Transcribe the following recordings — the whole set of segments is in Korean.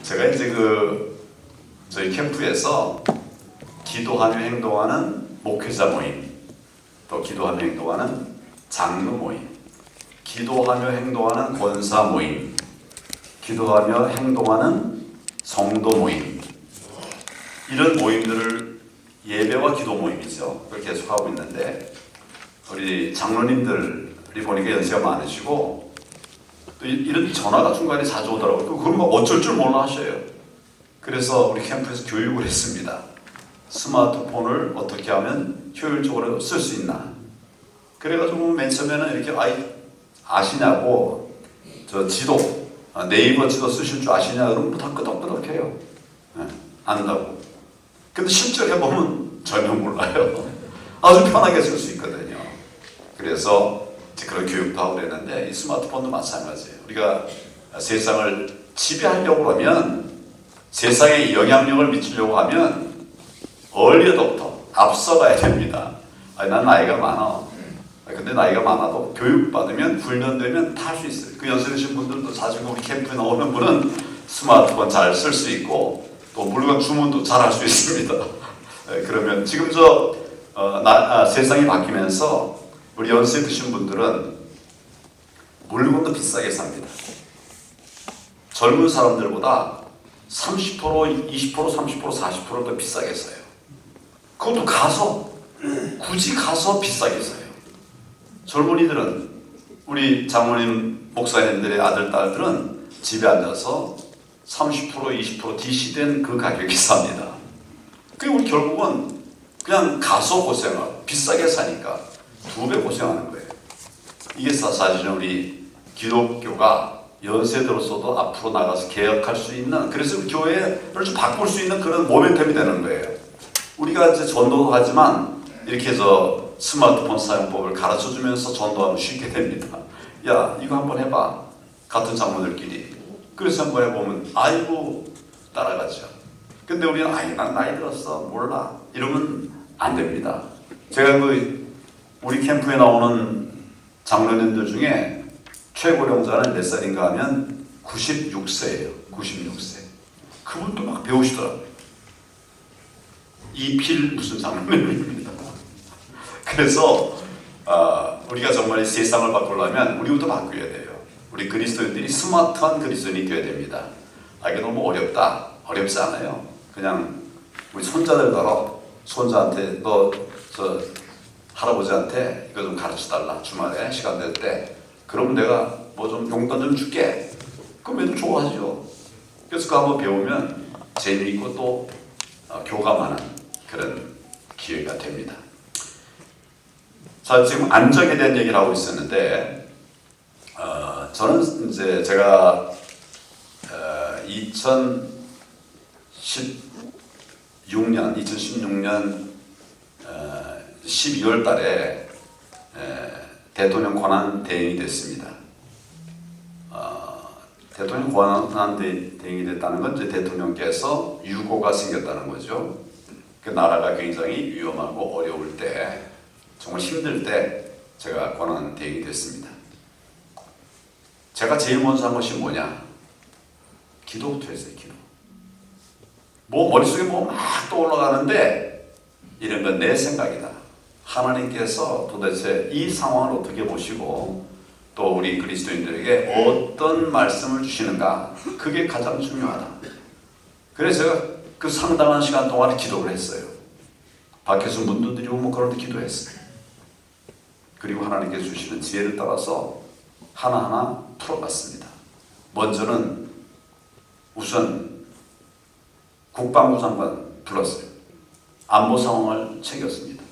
제가 이제 저희 캠프에서 기도하며 행동하는 목회자 모임, 또 기도하며 행동하는 장로 모임, 기도하며 행동하는 권사 모임, 기도하며 행동하는 성도 모임, 이런 모임들을 예배와 기도 모임이죠. 그걸 계속하고 있는데, 우리 장로님들이 보니까 연세가 많으시고 또 이런 전화가 중간에 자주 오더라고요. 그걸 막 어쩔 줄 몰라 하셔요. 그래서 우리 캠프에서 교육을 했습니다. 스마트폰을 어떻게 하면 효율적으로 쓸 수 있나. 그래가지고 맨 처음에는 이렇게 아시냐고, 저 지도, 네이버 지도 쓰실 줄 아시냐 그러면 다 끄덕끄덕해요. 안다고. 근데 실제로 해보면 전혀 몰라요. 아주 편하게 쓸 수 있거든요. 그래서 그런 교육도 하고 그랬는데, 이 스마트폰도 마찬가지예요. 우리가 세상을 지배하려고 하면, 세상에 영향력을 미치려고 하면 얼리 어댑터, 앞서가야 됩니다. 난 나이가 많아. 근데 나이가 많아도 교육받으면, 훈련되면 다 할 수 있어요. 그 연세 드신 분들도 자주 우리 캠프에 나오는 분은 스마트폰 잘 쓸 수 있고, 또 물건 주문도 잘 할 수 있습니다. 그러면 지금 세상이 바뀌면서 우리 연세 드신 분들은 물건도 비싸게 삽니다. 젊은 사람들보다 30%, 20%, 30%, 40%더 비싸게 써요. 그것도 굳이 가서 비싸게 써요. 젊은이들은, 우리 장모님, 목사님들의 아들, 딸들은 집에 앉아서 30%, 20% DC된 그 가격이 삽니다. 그리고 우리 결국은 그냥 가서 고생하고, 비싸게 사니까 2배 고생하는 거예요. 이게 사실은 우리 기독교가 연세 들었어도 앞으로 나가서 개혁할 수 있는, 그래서 교회를 좀 바꿀 수 있는 그런 모멘텀이 되는 거예요. 우리가 이제 전도도 하지만 이렇게 해서 스마트폰 사용법을 가르쳐 주면서 전도하면 쉽게 됩니다. 야, 이거 한번 해봐. 같은 장로들끼리. 그래서 한번 해보면, 아이고, 따라가죠. 근데 우리는, 난 나이 들었어. 몰라. 이러면 안 됩니다. 제가 우리 캠프에 나오는 장로님들 중에 최고령자는 몇 살인가 하면 96세예요. 96세. 그분도 막 배우시더라고요. 이필 무슨 장로님입니다. 그래서 우리가 정말 이 세상을 바꾸려면 우리부터 바뀌어야 돼요. 우리 그리스도인들이 스마트한 그리스도인이 되어야 됩니다. 이게 너무 어렵다. 어렵지 않아요. 그냥 우리 손자들더러 손자한테, 할아버지한테 이거 좀 가르쳐달라. 주말에 시간 될 때. 그러면 내가 뭐 좀 용돈 좀 줄게. 그럼 애들 좋아하죠. 그래서 그거 한번 배우면 재미있고 또 교감하는 그런 기회가 됩니다. 자, 지금 안정에 대한 얘기를 하고 있었는데, 저는 이제 제가 2016년 12월 달에 대통령 권한 대행이 됐습니다. 대통령 권한 대행이 됐다는 건 이제 대통령께서 유고가 생겼다는 거죠. 그 나라가 굉장히 위험하고 어려울 때, 정말 힘들 때 제가 권한 대행이 됐습니다. 제가 제일 먼저 한 것이 뭐냐? 기도부터 했어요. 기도. 머릿속에 막 떠올라가는데, 이런 건 내 생각이다. 하나님께서 도대체 이 상황을 어떻게 보시고 또 우리 그리스도인들에게 어떤 말씀을 주시는가, 그게 가장 중요하다. 그래서 제가 그 상당한 시간 동안에 기도를 했어요. 밖에서 문도 드리고 그런데 기도했어요. 그리고 하나님께서 주시는 지혜를 따라서 하나하나 풀어갔습니다. 먼저는 우선 국방부 장관 불렀어요. 안보 상황을 챙겼습니다.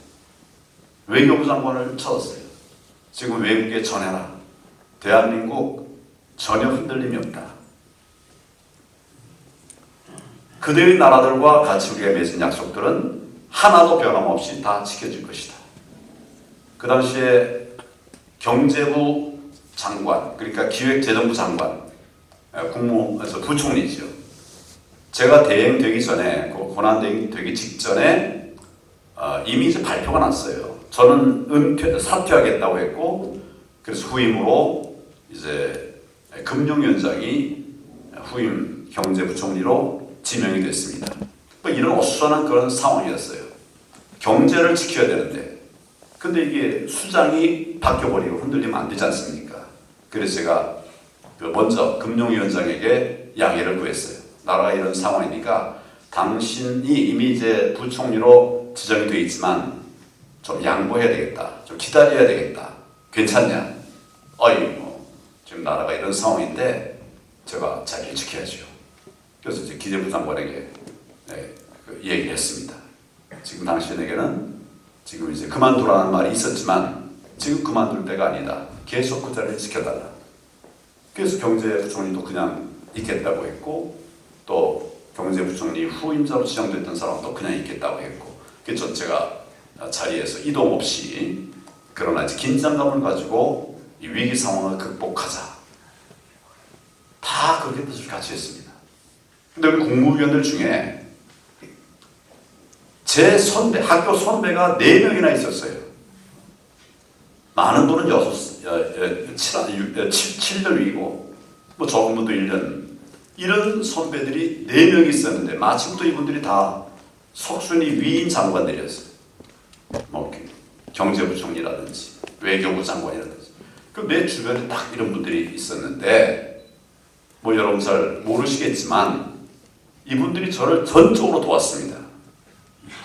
외교부 장관을 찾았어요. 지금 외국에 전해라. 대한민국 전혀 흔들림이 없다. 그들의 나라들과 같이 우리가 맺은 약속들은 하나도 변함없이 다 지켜질 것이다. 그 당시에 경제부 장관, 그러니까 기획재정부 장관, 국무에서 부총리죠. 제가 대행되기 전에, 권한 대행이 되기 직전에 이미 이제 발표가 났어요. 저는 사퇴하겠다고 했고, 그래서 후임으로 이제 금융위원장이 후임 경제부총리로 지명이 됐습니다. 뭐 이런 어수선한 그런 상황이었어요. 경제를 지켜야 되는데 근데 이게 수장이 바뀌어버리고 흔들리면 안 되지 않습니까? 그래서 제가 먼저 금융위원장에게 양해를 구했어요. 나라가 이런 상황이니까 당신이 이미 이제 부총리로 지정이 되어 있지만 좀 양보해야 되겠다. 좀 기다려야 되겠다. 괜찮냐? 지금 나라가 이런 상황인데 제가 자리를 지켜야죠. 그래서 이제 기재부 장관에게 얘기를 했습니다. 지금 당신에게는 지금 이제 그만두라는 말이 있었지만 지금 그만둘 때가 아니다. 계속 그 자리를 지켜달라. 그래서 경제부총리도 그냥 있겠다고 했고 또 경제부총리 후임자로 지정됐던 사람도 그냥 있겠다고 했고 그래서 제가 자리에서 이동 없이 그러나 이제 긴장감을 가지고 이 위기 상황을 극복하자. 다 그렇게 뜻을 같이 했습니다. 근데 우리 국무위원들 중에 제 선배, 학교 선배가 4명이나 있었어요. 많은 분은 7년 위고 뭐 적은 분도 1년 이런 선배들이 4명이 있었는데 마침도 이분들이 다 석순이 위인 장관들이었어요. 뭐 경제부총리라든지 외교부 장관이라든지 그럼 내 주변에 딱 이런 분들이 있었는데 뭐 여러분 잘 모르시겠지만 이분들이 저를 전적으로 도왔습니다.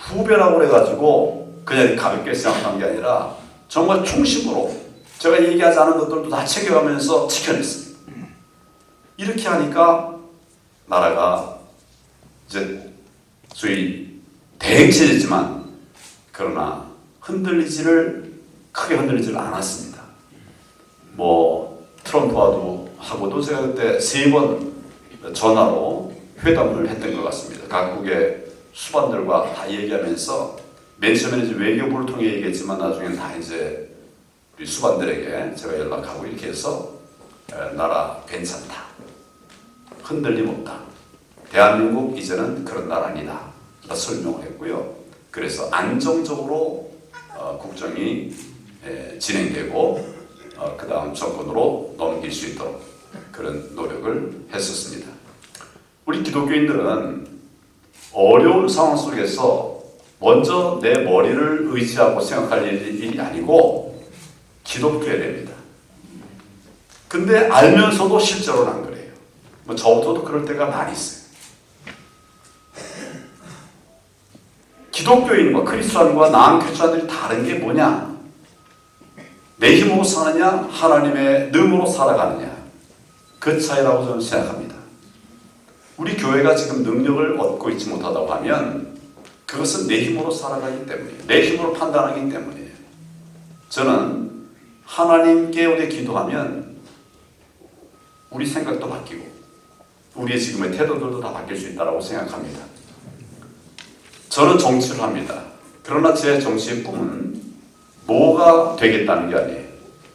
후배라고 그래가지고 그냥 가볍게 생각한 게 아니라 정말 충심으로 제가 얘기하지 않은 것들도 다 챙겨가면서 지켜냈습니다. 이렇게 하니까 나라가 이제 소위 대행체제지만 그러나 크게 흔들리지를 않았습니다. 뭐 트럼프와도 하고도 제가 그때 3번 전화로 회담을 했던 것 같습니다. 각국의 수반들과 다 얘기하면서 맨 처음에는 이제 외교부를 통해 얘기했지만 나중에는 다 이제 우리 수반들에게 제가 연락하고 이렇게 해서 나라 괜찮다. 흔들림 없다. 대한민국 이제는 그런 나라 아니다. 설명을 했고요. 그래서 안정적으로 국정이 진행되고 그 다음 정권으로 넘길 수 있도록 그런 노력을 했었습니다. 우리 기독교인들은 어려운 상황 속에서 먼저 내 머리를 의지하고 생각할 일이 아니고 기도해야 됩니다. 근데 알면서도 실제로는 안 그래요. 뭐 저부터도 그럴 때가 많이 있어요. 기독교인과 크리스찬과 나은 크리스찬들이 다른 게 뭐냐? 내 힘으로 사느냐? 하나님의 능으로 살아가느냐? 그 차이라고 저는 생각합니다. 우리 교회가 지금 능력을 얻고 있지 못하다고 하면 그것은 내 힘으로 살아가기 때문이에요. 내 힘으로 판단하기 때문이에요. 저는 하나님께 우리 기도하면 우리 생각도 바뀌고 우리의 지금의 태도들도 다 바뀔 수 있다고 생각합니다. 저는 정치를 합니다. 그러나 제 정치의 꿈은 뭐가 되겠다는 게 아니에요.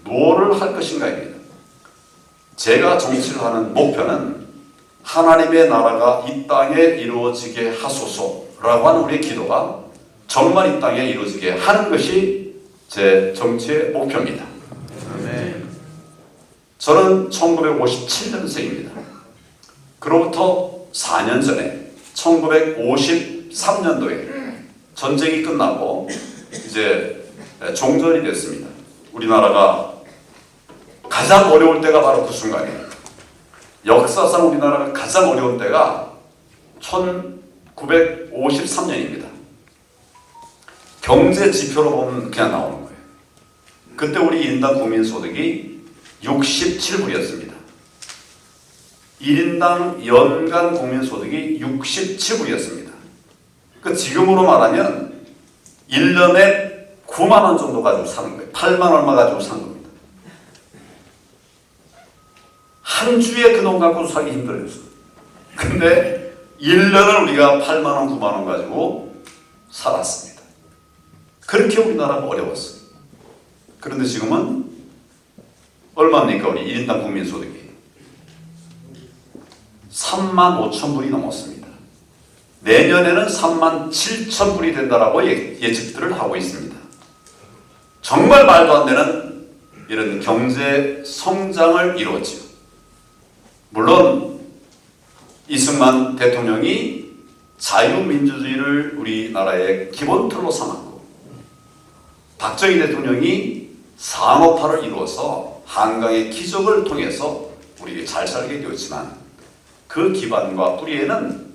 뭐를 할 것인가입니다. 제가 정치를 하는 목표는 하나님의 나라가 이 땅에 이루어지게 하소서라고 하는 우리의 기도가 정말 이 땅에 이루어지게 하는 것이 제 정치의 목표입니다. 저는 1957년생입니다. 그로부터 4년 전에 1953년도에 전쟁이 끝나고 이제 종전이 됐습니다. 우리나라가 가장 어려울 때가 바로 그 순간이에요. 역사상 우리나라가 가장 어려운 때가 1953년입니다. 경제 지표로 보면 그냥 나오는 거예요. 그때 우리 1인당 국민소득이 67불이었습니다. 1인당 연간 국민소득이 67불이었습니다. 그 지금으로 말하면 1년에 9만 원 정도 가지고 사는 거예요. 8만 얼마 가지고 사는 겁니다. 한 주에 그 돈 갖고 사기 힘들었어요. 근데 1년을 우리가 8만 원, 9만 원 가지고 살았습니다. 그렇게 우리나라가 어려웠어요. 그런데 지금은 얼마입니까? 우리 1인당 국민소득이 3만 5천 불이 넘었습니다. 내년에는 3만 7천 불이 된다라고 예측들을 하고 있습니다. 정말 말도 안 되는 이런 경제 성장을 이루었지요. 물론 이승만 대통령이 자유민주주의를 우리나라의 기본틀로 삼았고, 박정희 대통령이 산업화를 이루어서 한강의 기적을 통해서 우리에게 잘 살게 되었지만, 그 기반과 뿌리에는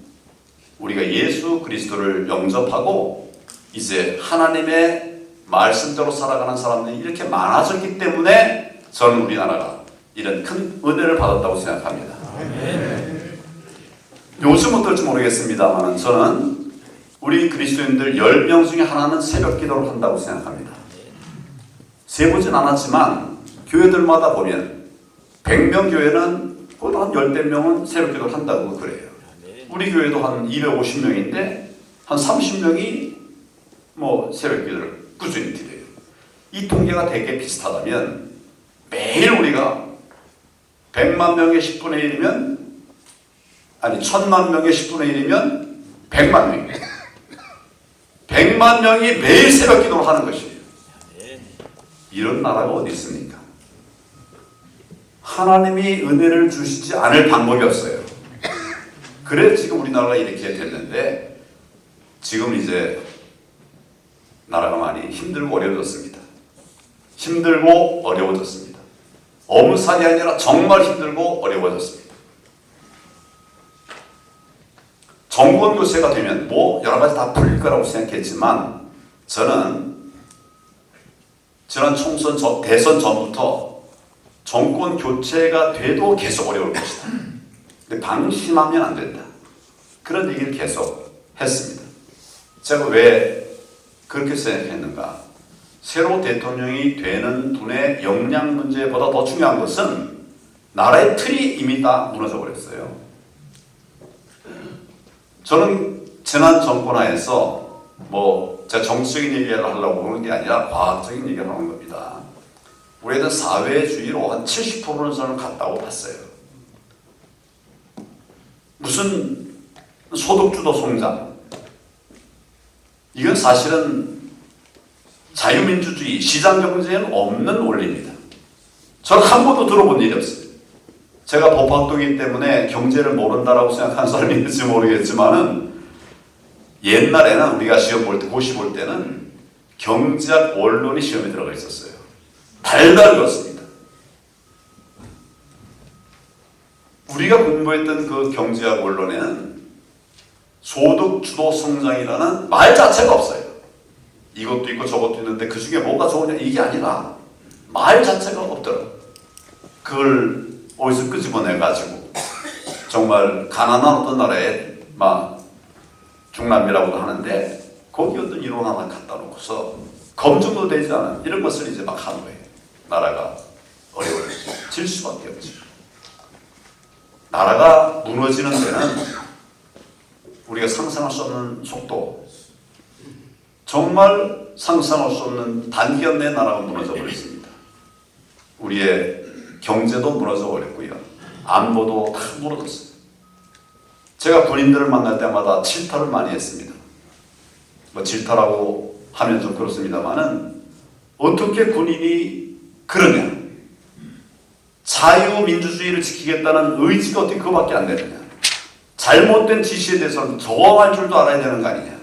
우리가 예수 그리스도를 영접하고 이제 하나님의 말씀대로 살아가는 사람들이 이렇게 많아졌기 때문에 저는 우리나라가 이런 큰 은혜를 받았다고 생각합니다. 요즘 어떨지 모르겠습니다만 저는 우리 그리스도인들 10명 중에 하나는 새벽 기도를 한다고 생각합니다. 세보진 않았지만 교회들마다 보면 100명 교회는 거의 한 10명은 새벽 기도를 한다고 그래요. 우리 교회도 한 250명인데 한 30명이 새벽 기도를 꾸준히 드려요. 이 통계가 되게 비슷하다면 매일 우리가 100만 명의 10분의 1이면, 아니 1000만 명의 10분의 1이면 100만 명이에요. 100만 명이 매일 새벽 기도를 하는 것이에요. 이런 나라가 어디 있습니까? 하나님이 은혜를 주시지 않을 방법이 없어요. 그래 지금 우리나라가 이렇게 됐는데, 지금 이제 나라가 많이 힘들고 어려워졌습니다. 힘들고 어려워졌습니다. 어무살이 아니라 정말 힘들고 어려워졌습니다. 정권 교체가 되면 여러 가지 다 풀릴 거라고 생각했지만, 저는 지난 총선 대선 전부터 정권 교체가 돼도 계속 어려울 것이다. 근데 방심하면 안 된다. 그런 얘기를 계속 했습니다. 제가 왜 그렇게 생각했는가? 새로 대통령이 되는 분의 역량 문제보다 더 중요한 것은 나라의 틀이 이미 다 무너져 버렸어요. 저는 지난 정권하에서 제가 정치적인 얘기를 하려고 그러는 게 아니라 과학적인 얘기를 하는 겁니다. 우리는 사회주의로 한 70%는 저는 갔다고 봤어요. 무슨 소득주도 성장, 이건 사실은 자유민주주의, 시장경제에는 없는 원리입니다. 저는 한 번도 들어본 일이 없어요. 제가 법학도이기 때문에 경제를 모른다라고 생각하는 사람이 있을지 모르겠지만은, 옛날에는 우리가 시험 볼 때, 고시 볼 때는 경제학 원론이 시험에 들어가 있었어요. 달달 그렇습니다. 우리가 공부했던 그 경제학 원론에는 소득 주도 성장이라는 말 자체가 없어요. 이것도 있고 저것도 있는데 그 중에 뭐가 좋으냐, 이게 아니라 말 자체가 없더라고요. 그걸 어디서 끄집어내가지고 정말 가난한 어떤 나라에 중남미라고도 하는데 거기 어떤 이론 하나 갖다 놓고서 검증도 되지 않은 이런 것을 이제 막 하는 거예요. 나라가 어려워질 수밖에 없죠. 나라가 무너지는 데는 우리가 상상할 수 없는 속도, 정말 상상할 수 없는 단기간 내에 나라가 무너져 버렸습니다. 우리의 경제도 무너져 버렸고요. 안보도 다 무너졌어요. 제가 군인들을 만날 때마다 질타를 많이 했습니다. 질타라고 하면 좀 그렇습니다만은, 어떻게 군인이 그러냐? 자유민주주의를 지키겠다는 의지가 어떻게 그거밖에 안 되느냐? 잘못된 지시에 대해서는 저항할 줄도 알아야 되는 거 아니냐?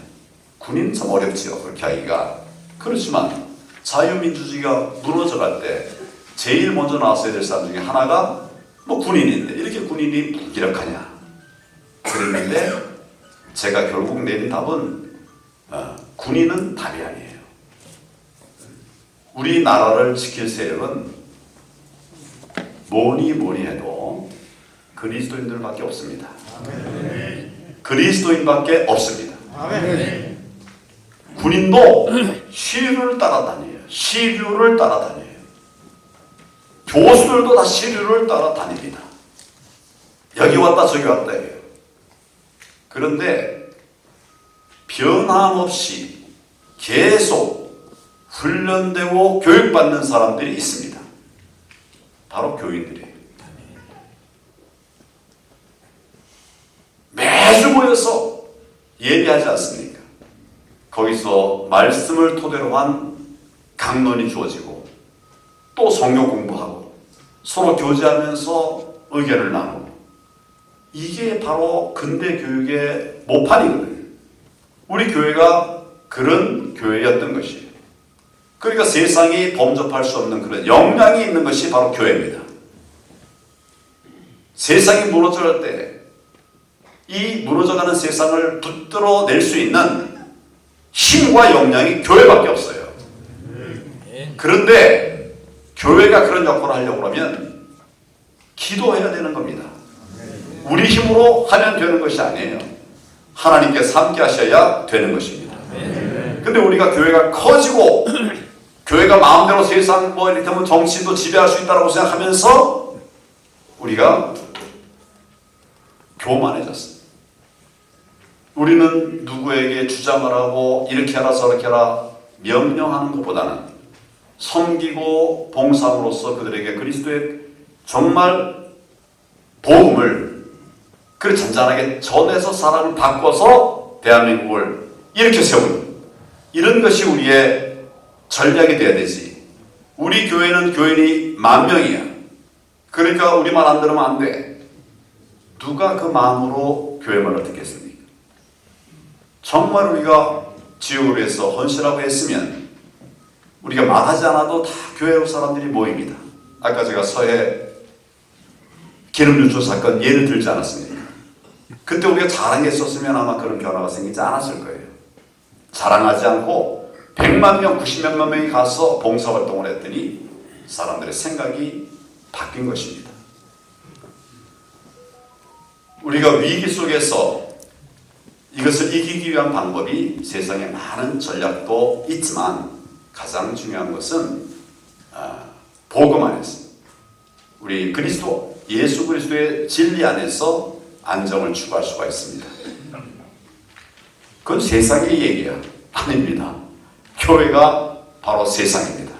군인은 참 어렵지요, 그렇게 하기가. 그렇지만 자유민주주의가 무너져갈 때 제일 먼저 나왔어야 될 사람 중에 하나가 군인인데, 이렇게 군인이 무기력하냐? 그랬는데 제가 결국 내린 답은 군인은 답이 아니에요. 우리나라를 지킬 세력은 뭐니 해도 그리스도인들밖에 없습니다. 그리스도인밖에 없습니다. 군인도 시류를 따라다녀요. 시류를 따라다녀요. 교수들도 다 시류를 따라다닙니다. 여기 왔다 저기 왔다 해요. 그런데 변함없이 계속 훈련되고 교육받는 사람들이 있습니다. 바로 교인들이에요. 매주 모여서 예배하지 않습니까? 거기서 말씀을 토대로 한 강론이 주어지고, 또 성경 공부하고, 서로 교제하면서 의견을 나누고, 이게 바로 근대 교육의 모판이거든요. 우리 교회가 그런 교회였던 것이에요. 그러니까 세상이 범접할 수 없는 그런 역량이 있는 것이 바로 교회입니다. 세상이 무너질 때 이 무너져가는 세상을 붙들어 낼 수 있는 힘과 역량이 교회밖에 없어요. 그런데 교회가 그런 역할을 하려고 하면 기도해야 되는 겁니다. 우리 힘으로 하면 되는 것이 아니에요. 하나님께서 함께 하셔야 되는 것입니다. 근데 우리가 교회가 커지고 교회가 마음대로 세상 뭐 이렇게 하면 정치도 지배할 수 있다고 생각하면서 우리가 교만해졌어요. 우리는 누구에게 주장을 하고 이렇게 하라 저렇게 하라 명령하는 것보다는 섬기고 봉사함으로써 그들에게 그리스도의 정말 복음을 그렇게 잔잔하게 전해서 사람을 바꿔서 대한민국을 이렇게 세우는 이런 것이 우리의 전략이 돼야 되지. 우리 교회는 교인이 10,000명이야. 그러니까 우리 말 안 들으면 안 돼. 누가 그 마음으로 교회 말을 듣겠습니까? 정말 우리가 지역을 위해서 헌신하고 했으면 우리가 말하지 않아도 다 교회 사람들이 모입니다. 아까 제가 서해 기름 유출 사건 예를 들지 않았습니까? 그때 우리가 자랑했었으면 아마 그런 변화가 생기지 않았을 거예요. 자랑하지 않고 100만 명, 90몇 명이 가서 봉사활동을 했더니 사람들의 생각이 바뀐 것입니다. 우리가 위기 속에서 이것을 이기기 위한 방법이 세상에 많은 전략도 있지만 가장 중요한 것은 복음 안에서 우리 그리스도, 예수 그리스도의 진리 안에서 안정을 추구할 수가 있습니다. 그건 세상의 얘기야. 아닙니다. 교회가 바로 세상입니다.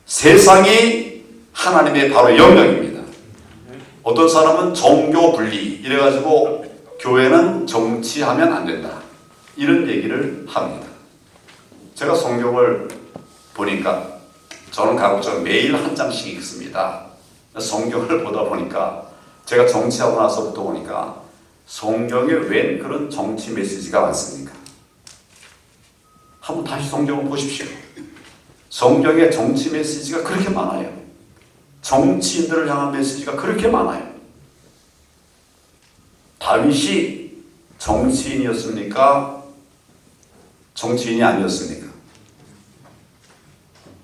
세상이 하나님의 바로 영역입니다. 어떤 사람은 종교 분리 이래가지고 교회는 정치하면 안 된다 이런 얘기를 합니다. 제가 성경을 보니까 저는 가급적 매일 한 장씩 읽습니다. 성경을 보다 보니까 제가 정치하고 나서부터 보니까 성경에 웬 그런 정치 메시지가 많습니까? 한번 다시 성경을 보십시오. 성경에 정치 메시지가 그렇게 많아요. 정치인들을 향한 메시지가 그렇게 많아요. 다윗이 정치인이었습니까? 정치인이 아니었습니까?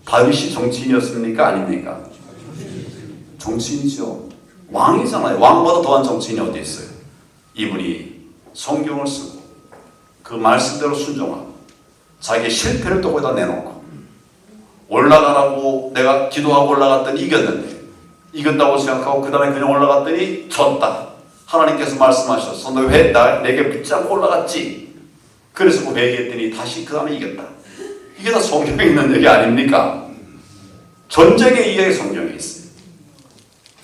다윗이 정치인이었습니까? 아닙니까? 정치인이죠. 왕이잖아요. 왕보다 더한 정치인이 어디 있어요? 이분이 성경을 쓰고 그 말씀대로 순종하고 자기의 실패를 또 거기다 내놓고 올라가라고 내가 기도하고 올라갔더니 이겼는데 이긴다고 생각하고 그 다음에 그냥 올라갔더니 졌다. 하나님께서 말씀하셨어. 너 왜 내게 믿지 않고 올라갔지? 그래서 그 회개했더니 다시 그 다음에 이겼다. 이게 다 성경에 있는 얘기 아닙니까? 전쟁의 이야기 성경에 있어요.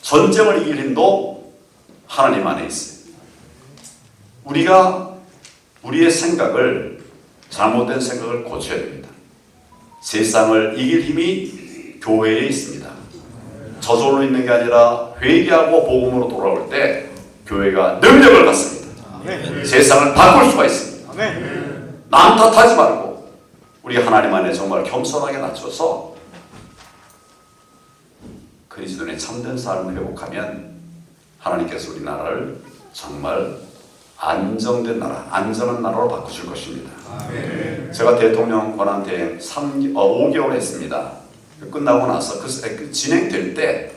전쟁을 이길 힘도 하나님 안에 있어요. 우리가 우리의 생각을 잘못된 생각을 고쳐야 됩니다. 세상을 이길 힘이 교회에 있습니다. 저절로 있는 게 아니라 회개하고 복음으로 돌아올 때 교회가 능력을 갖습니다. 세상을 바꿀 수가 있습니다. 남 탓하지 말고 우리 하나님 안에 정말 겸손하게 낮춰서 그리스도의 참된 삶을 회복하면 하나님께서 우리나라를 정말 안정된 나라, 안전한 나라로 바꾸실 것입니다. 제가 대통령 권한대행 5개월 했습니다. 끝나고 나서 그 진행될 때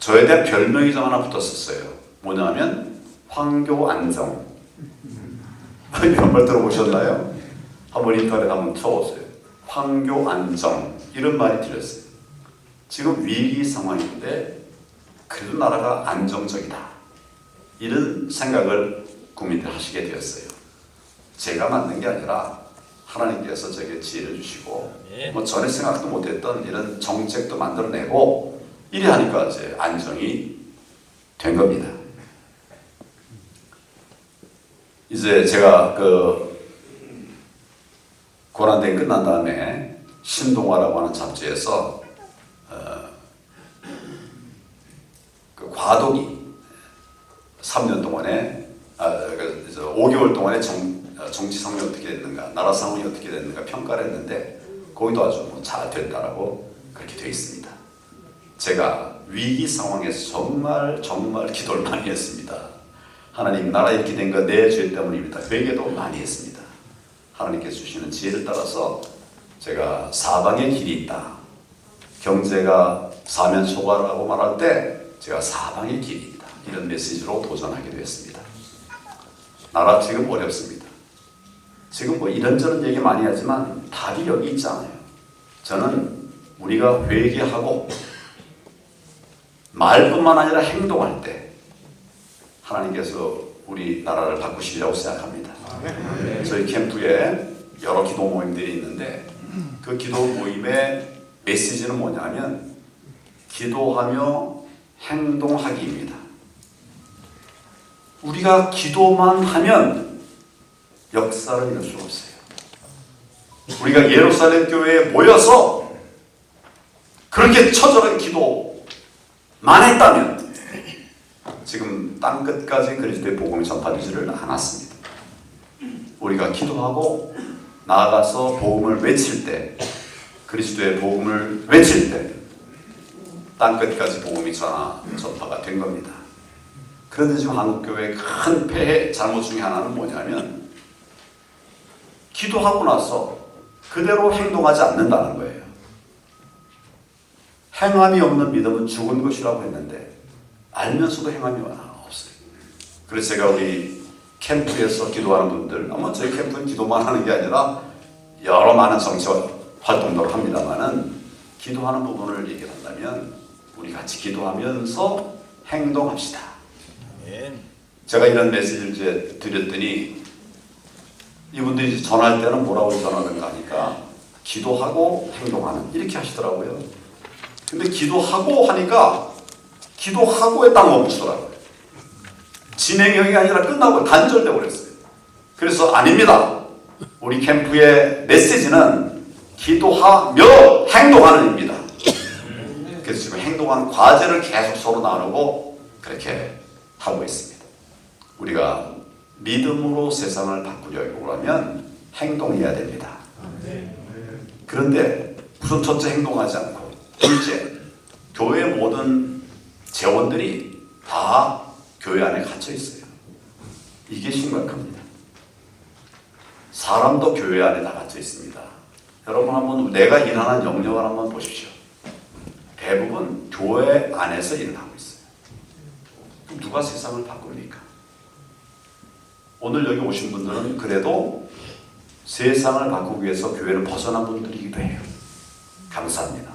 저에 대한 별명이 좀 하나 붙었었어요. 뭐냐면 황교안정. 이런 말 들어보셨나요? 한번 인터넷 한번 쳐보세요. 황교안정 이런 말이 들렸어요. 지금 위기 상황인데 그래도 나라가 안정적이다 이런 생각을 국민들 하시게 되었어요. 제가 만든 게 아니라 하나님께서 저에게 지혜를 주시고 뭐 전에 생각도 못했던 이런 정책도 만들어내고 이래 하니까 이제 안정이 된 겁니다. 이제 제가 그 고난대행 끝난 다음에 신동화라고 하는 잡지에서 그 과도기 3년 동안에 5개월 동안에 정치 상황이 어떻게 됐는가, 나라 상황이 어떻게 됐는가 평가를 했는데 거기도 아주 잘 됐다라고 그렇게 되어 있습니다. 제가 위기 상황에서 정말 기도를 많이 했습니다. 하나님, 나라 이렇게 된 거 내 죄 때문입니다. 회개도 많이 했습니다. 하나님께서 주시는 지혜를 따라서 제가 사방에 길이 있다. 경제가 사면초가라고 말할 때 제가 사방에 길이 있다. 이런 메시지로 도전하게 되었습니다. 나라 지금 어렵습니다. 지금 이런저런 얘기 많이 하지만 답이 여기 있잖아요. 저는 우리가 회개하고 말뿐만 아니라 행동할 때 하나님께서 우리 나라를 바꾸시리라고 생각합니다. 저희 캠프에 여러 기도 모임들이 있는데 그 기도 모임의 메시지는 뭐냐면 기도하며 행동하기입니다. 우리가 기도만 하면 역사를 이룰 수 없어요. 우리가 예루살렘 교회에 모여서 그렇게 처절한 기도만 했다면 지금 땅끝까지 그리스도의 복음이 전파되지를 않았습니다. 우리가 기도하고 나아가서 복음을 외칠 때, 그리스도의 복음을 외칠 때 땅끝까지 복음이 전파가 된 겁니다. 그런데 지금 한국교회의 큰 폐해 잘못 중에 하나는 뭐냐면 기도하고 나서 그대로 행동하지 않는다는 거예요. 행함이 없는 믿음은 죽은 것이라고 했는데 알면서도 행함이 없어요. 그래서 제가 우리 캠프에서 기도하는 분들, 아마 저희 캠프는 기도만 하는 게 아니라 여러 많은 정치 활동도 합니다만은 기도하는 부분을 얘기를 한다면 우리 같이 기도하면서 행동합시다. 제가 이런 메시지를 이제 드렸더니 이분들이 전할 때는 뭐라고 전하는가 하니까 기도하고 행동하는 이렇게 하시더라고요. 근데 기도하고 하니까 기도하고에 딱 멈추더라고요. 진행형이 아니라 끝나고 단절돼 버렸어요. 그래서 아닙니다. 우리 캠프의 메시지는 기도하며 행동하는 입니다. 그래서 지금 행동하는 과제를 계속 서로 나누고 그렇게 하고 있습니다. 우리가 믿음으로 세상을 바꾸려고 하면 행동해야 됩니다. 그런데 우선 첫째 행동하지 않고 둘째, 교회 모든 재원들이 다 교회 안에 갇혀 있어요. 이게 심각합니다. 사람도 교회 안에 다 갇혀 있습니다. 여러분 한번 내가 일하는 영역을 한번 보십시오. 대부분 교회 안에서 일을 하고 있어요. 누가 세상을 바꿉니까? 오늘 여기 오신 분들은 그래도 세상을 바꾸기 위해서 교회를 벗어난 분들이기도 해요. 감사합니다.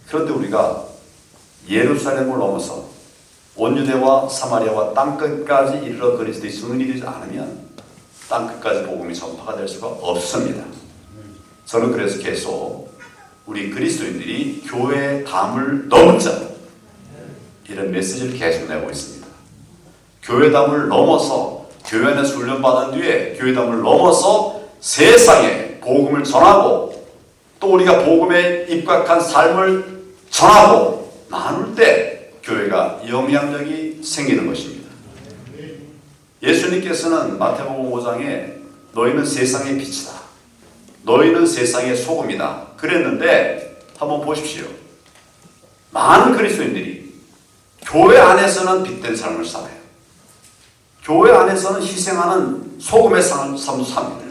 그런데 우리가 예루살렘을 넘어서 온유대와 사마리아와 땅끝까지 이르러 그리스도의 증인이 되지 않으면 땅끝까지 복음이 전파가 될 수가 없습니다. 저는 그래서 계속 우리 그리스도인들이 교회의 담을 넘자 이런 메시지를 계속 내고 있습니다. 교회 담을 넘어서 교회 안에서 훈련받은 뒤에 교회 담을 넘어서 세상에 복음을 전하고 또 우리가 복음에 입각한 삶을 전하고 나눌 때 교회가 영향력이 생기는 것입니다. 예수님께서는 마태복음 5장에 너희는 세상의 빛이다. 너희는 세상의 소금이다. 그랬는데 한번 보십시오. 많은 그리스도인들이 교회 안에서는 빛된 삶을 살아요. 교회 안에서는 희생하는 소금의 삶을 삽니다.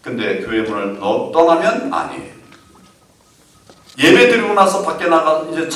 근데 교회 문을 떠나면 아니에요. 예배 드리고 나서 밖에 나가 이제